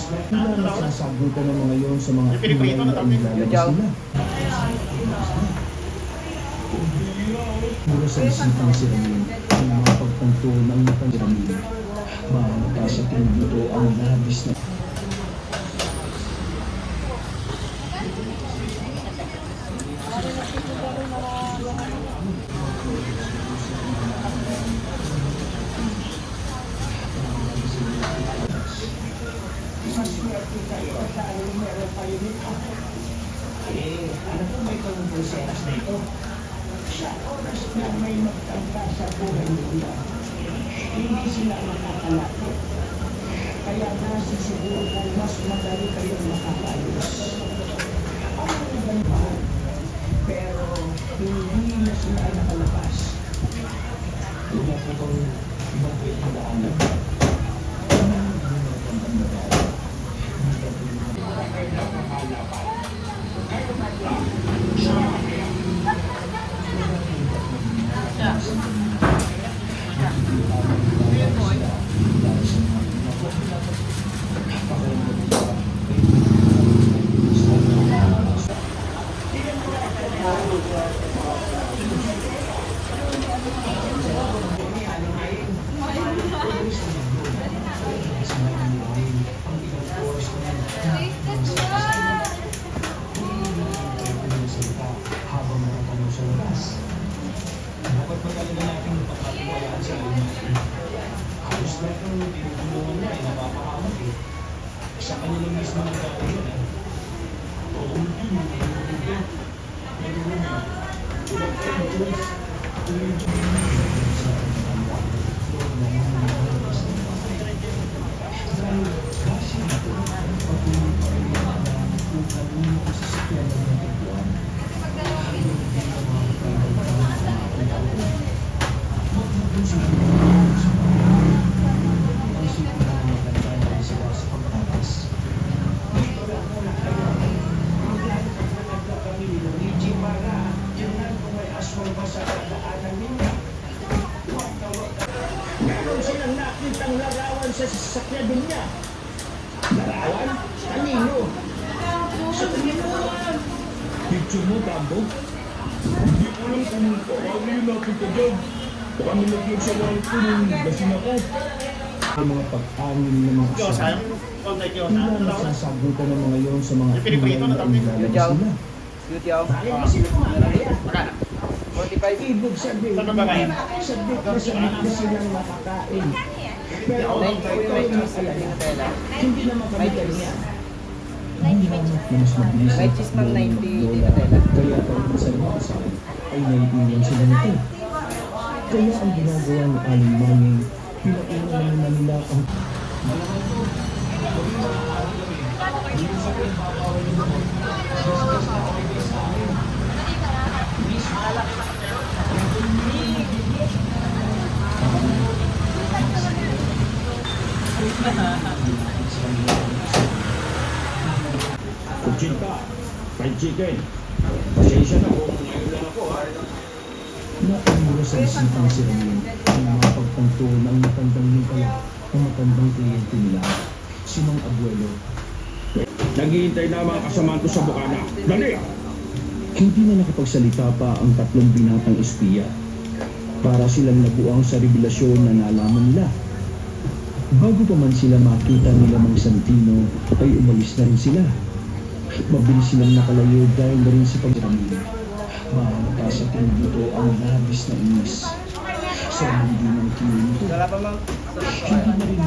Sila nagsasagutan ng mga yon sa mga ingay na inilalabas nila. Mula sa isipang si Ramin, ang mga pagtanto ng matang si Ramin. Mahanga sa tingin dito ang labis na alam mo may pangbuseras na ito. Sa oras na may magtangka sa buhay nila, hindi sila makakalapit. Kaya nasisiguro kung mas madali kayong makakaayos. Ang ganda, pero hindi na sila nakalabas. wala po bang ibang pagkakaalam. Habang nakatanong sa labas, dapat magaling natin pagkatiwalaan sa iyo. Halos na itong tinutulungan niya ay napapahamak eh. Sa kanilang mismo ng tao yun eh. Oo, Meron silang nakitang larawan sa sasakyan niya. Larawan? Kanino? Sa kanino? picture mo, Tambo? Hindi ko lang kung paano yung nakita dyan. Baka nilagyan sa wall ko nung lasing ako. Ang mga pag-angin ng mga kasama. Sila nagsasagutan ng mga yon sa mga ingay na inilalabas nila. Bakit ba sila kumakaya? 45. Ibig sabihin, sabit na silang makakain. Pero ikaw yung masalala. Hindi naman kami ganyan. Hindi naman na mas mabilis May cheese pang 90 dinadala. Kaya pag sa mga ay naiiwan sila nito. Kaya ang ginagawa ng Aling Manning, pinaiwan na nila ang Kuchinta, fried chicken. Pasensya na kung ngayon lang ako ha. nakamura sa isipang si Ramin ang mga pagtanto ng matandang yung kaya ang matandang kliyente nila, si Mang Abuelo. Naghihintay na ang mga kasamahan ko sa bukana. Dali! Hindi na nakapagsalita pa ang tatlong binatang espiya. Para silang nabuang sa revelasyon na nalaman nila. Bago pa man sila makita nila Mang Santino, ay umalis na rin sila. Mabilis silang nakalayo dahil na rin sa pagramil. Mahanga sa tingin dito ang labis na inis. Sa hindi ng kiyo nito, Wala pa, ma'am. hindi na rin